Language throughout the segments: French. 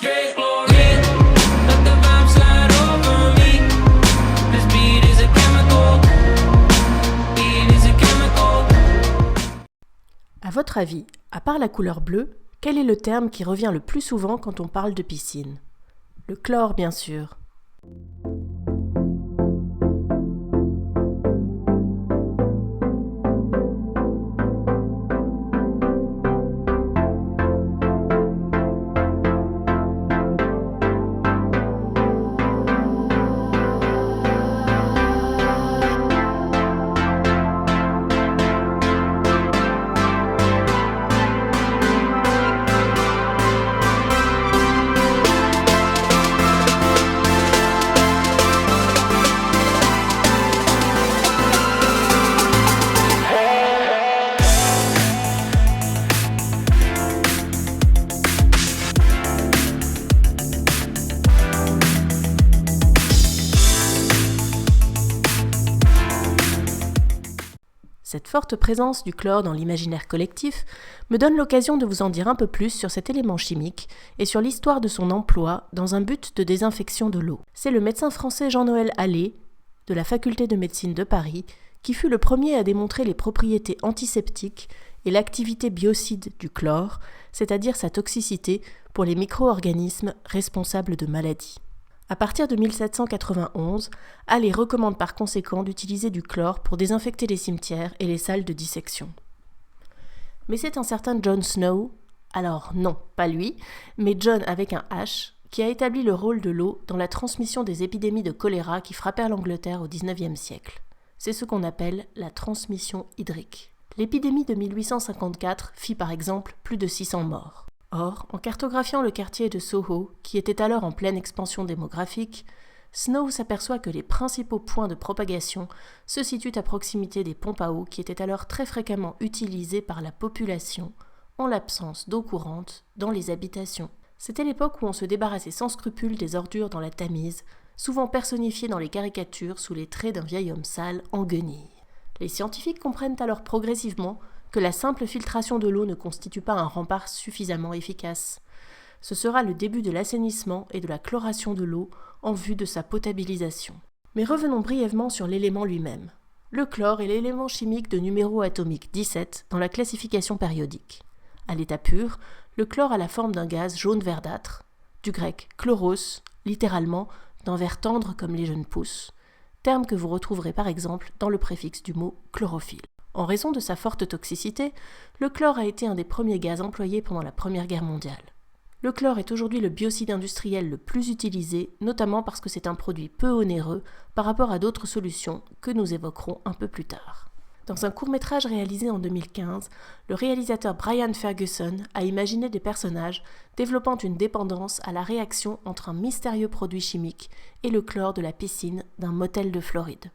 straight chlorine. Let the vibe slide over me. This beat is a chemical. Beat is a chemical. À votre avis, à part la couleur bleue, quel est le terme qui revient le plus souvent quand on parle de piscine ? Le chlore, bien sûr. Cette forte présence du chlore dans l'imaginaire collectif me donne l'occasion de vous en dire un peu plus sur cet élément chimique et sur l'histoire de son emploi dans un but de désinfection de l'eau. C'est le médecin français Jean-Noël Allais, de la faculté de médecine de Paris, qui fut le premier à démontrer les propriétés antiseptiques et l'activité biocide du chlore, c'est-à-dire sa toxicité pour les micro-organismes responsables de maladies. À partir de 1791, Allais recommande par conséquent d'utiliser du chlore pour désinfecter les cimetières et les salles de dissection. Mais c'est un certain John Snow, alors non, pas lui, mais John avec un H, qui a établi le rôle de l'eau dans la transmission des épidémies de choléra qui frappèrent l'Angleterre au XIXe siècle. C'est ce qu'on appelle la transmission hydrique. L'épidémie de 1854 fit par exemple plus de 600 morts. Or, en cartographiant le quartier de Soho, qui était alors en pleine expansion démographique, Snow s'aperçoit que les principaux points de propagation se situent à proximité des pompes à eau qui étaient alors très fréquemment utilisées par la population, en l'absence d'eau courante, dans les habitations. C'était l'époque où on se débarrassait sans scrupule des ordures dans la Tamise, souvent personnifiées dans les caricatures sous les traits d'un vieil homme sale en guenilles. Les scientifiques comprennent alors progressivement que la simple filtration de l'eau ne constitue pas un rempart suffisamment efficace. Ce sera le début de l'assainissement et de la chloration de l'eau en vue de sa potabilisation. Mais revenons brièvement sur l'élément lui-même. Le chlore est l'élément chimique de numéro atomique 17 dans la classification périodique. À l'état pur, le chlore a la forme d'un gaz jaune verdâtre, du grec chloros, littéralement d'un vert tendre comme les jeunes pousses, terme que vous retrouverez par exemple dans le préfixe du mot chlorophylle. En raison de sa forte toxicité, le chlore a été un des premiers gaz employés pendant la Première Guerre mondiale. Le chlore est aujourd'hui le biocide industriel le plus utilisé, notamment parce que c'est un produit peu onéreux par rapport à d'autres solutions que nous évoquerons un peu plus tard. Dans un court-métrage réalisé en 2015, le réalisateur Brian Ferguson a imaginé des personnages développant une dépendance à la réaction entre un mystérieux produit chimique et le chlore de la piscine d'un motel de Floride.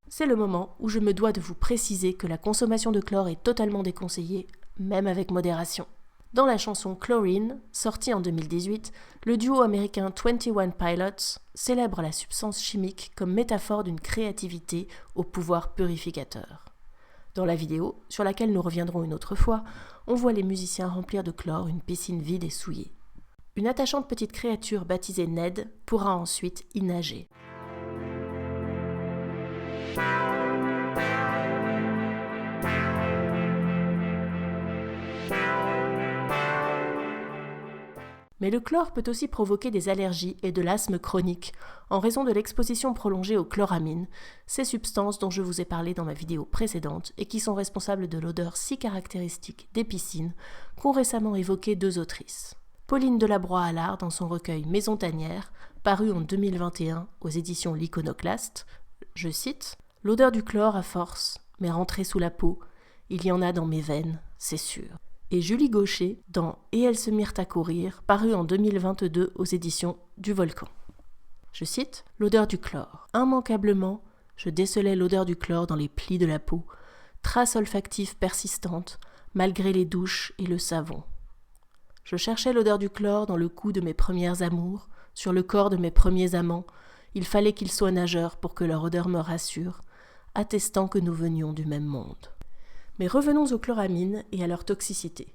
C'est le moment où je me dois de vous préciser que la consommation de chlore est totalement déconseillée, même avec modération. Dans la chanson Chlorine, sortie en 2018, le duo américain 21 Pilots célèbre la substance chimique comme métaphore d'une créativité au pouvoir purificateur. Dans la vidéo, sur laquelle nous reviendrons une autre fois, on voit les musiciens remplir de chlore une piscine vide et souillée. Une attachante petite créature baptisée Ned pourra ensuite y nager. Mais le chlore peut aussi provoquer des allergies et de l'asthme chronique en raison de l'exposition prolongée aux chloramines, ces substances dont je vous ai parlé dans ma vidéo précédente et qui sont responsables de l'odeur si caractéristique des piscines qu'ont récemment évoqué deux autrices. Pauline Delabroix-Allard dans son recueil Maison tanière, paru en 2021 aux éditions L'Iconoclaste, je cite « L'odeur du chlore à force, mais rentrée sous la peau, il y en a dans mes veines, c'est sûr ». Et Julie Gaucher dans « Et elles se mirent à courir », paru en 2022 aux éditions du Volcan. Je cite « L'odeur du chlore. Immanquablement, je décelais l'odeur du chlore dans les plis de la peau, trace olfactive persistante, malgré les douches et le savon. Je cherchais l'odeur du chlore dans le cou de mes premières amours, sur le corps de mes premiers amants. Il fallait qu'ils soient nageurs pour que leur odeur me rassure, attestant que nous venions du même monde. » Mais revenons aux chloramines et à leur toxicité.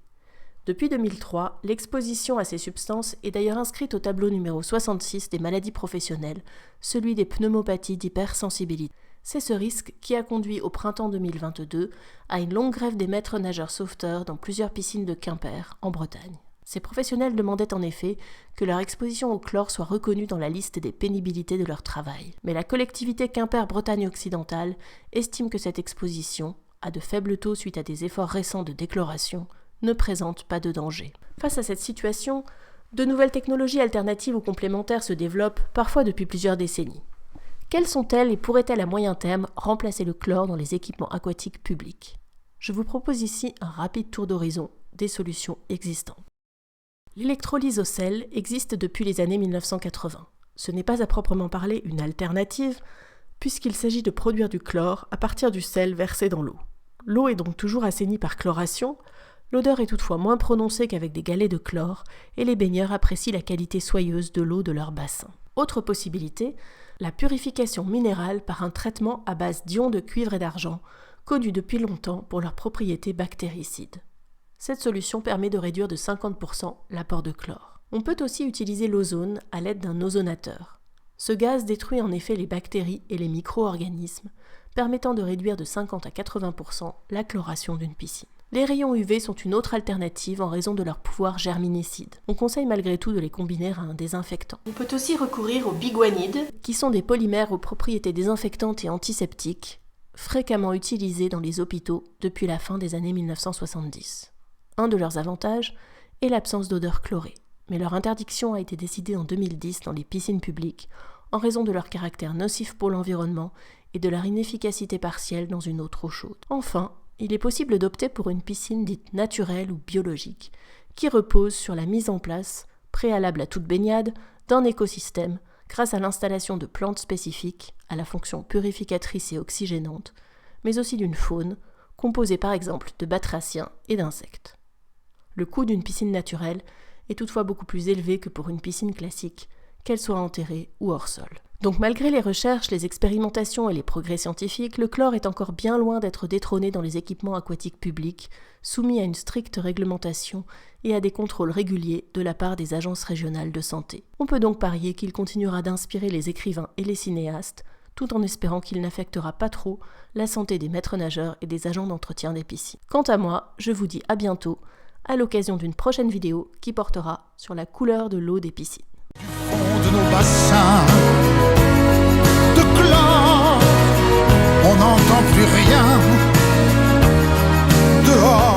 Depuis 2003, l'exposition à ces substances est d'ailleurs inscrite au tableau numéro 66 des maladies professionnelles, celui des pneumopathies d'hypersensibilité. C'est ce risque qui a conduit au printemps 2022 à une longue grève des maîtres nageurs sauveteurs dans plusieurs piscines de Quimper, en Bretagne. Ces professionnels demandaient en effet que leur exposition au chlore soit reconnue dans la liste des pénibilités de leur travail. Mais la collectivité Quimper-Bretagne occidentale estime que cette exposition, à de faibles taux suite à des efforts récents de déchloration, ne présente pas de danger. Face à cette situation, de nouvelles technologies alternatives ou complémentaires se développent, parfois depuis plusieurs décennies. Quelles sont-elles et pourraient-elles à moyen terme remplacer le chlore dans les équipements aquatiques publics ? Je vous propose ici un rapide tour d'horizon des solutions existantes. L'électrolyse au sel existe depuis les années 1980. Ce n'est pas à proprement parler une alternative, puisqu'il s'agit de produire du chlore à partir du sel versé dans l'eau. L'eau est donc toujours assainie par chloration. L'odeur est toutefois moins prononcée qu'avec des galets de chlore et les baigneurs apprécient la qualité soyeuse de l'eau de leur bassin. Autre possibilité, la purification minérale par un traitement à base d'ions de cuivre et d'argent, connu depuis longtemps pour leurs propriétés bactéricides. Cette solution permet de réduire de 50% l'apport de chlore. On peut aussi utiliser l'ozone à l'aide d'un ozonateur. Ce gaz détruit en effet les bactéries et les micro-organismes, permettant de réduire de 50 à 80% la chloration d'une piscine. Les rayons UV sont une autre alternative en raison de leur pouvoir germinicide. On conseille malgré tout de les combiner à un désinfectant. On peut aussi recourir aux biguanides, qui sont des polymères aux propriétés désinfectantes et antiseptiques, fréquemment utilisés dans les hôpitaux depuis la fin des années 1970. Un de leurs avantages est l'absence d'odeur chlorée, mais leur interdiction a été décidée en 2010 dans les piscines publiques en raison de leur caractère nocif pour l'environnement et de leur inefficacité partielle dans une eau trop chaude. Enfin, il est possible d'opter pour une piscine dite naturelle ou biologique, qui repose sur la mise en place, préalable à toute baignade, d'un écosystème grâce à l'installation de plantes spécifiques à la fonction purificatrice et oxygénante, mais aussi d'une faune, composée par exemple de batraciens et d'insectes. Le coût d'une piscine naturelle est toutefois beaucoup plus élevé que pour une piscine classique, qu'elle soit enterrée ou hors sol. Donc malgré les recherches, les expérimentations et les progrès scientifiques, le chlore est encore bien loin d'être détrôné dans les équipements aquatiques publics, soumis à une stricte réglementation et à des contrôles réguliers de la part des agences régionales de santé. On peut donc parier qu'il continuera d'inspirer les écrivains et les cinéastes, tout en espérant qu'il n'affectera pas trop la santé des maîtres nageurs et des agents d'entretien des piscines. Quant à moi, je vous dis à bientôt, à l'occasion d'une prochaine vidéo qui portera sur la couleur de l'eau des piscines. De nos bassins de chlore, on n'entend plus rien dehors.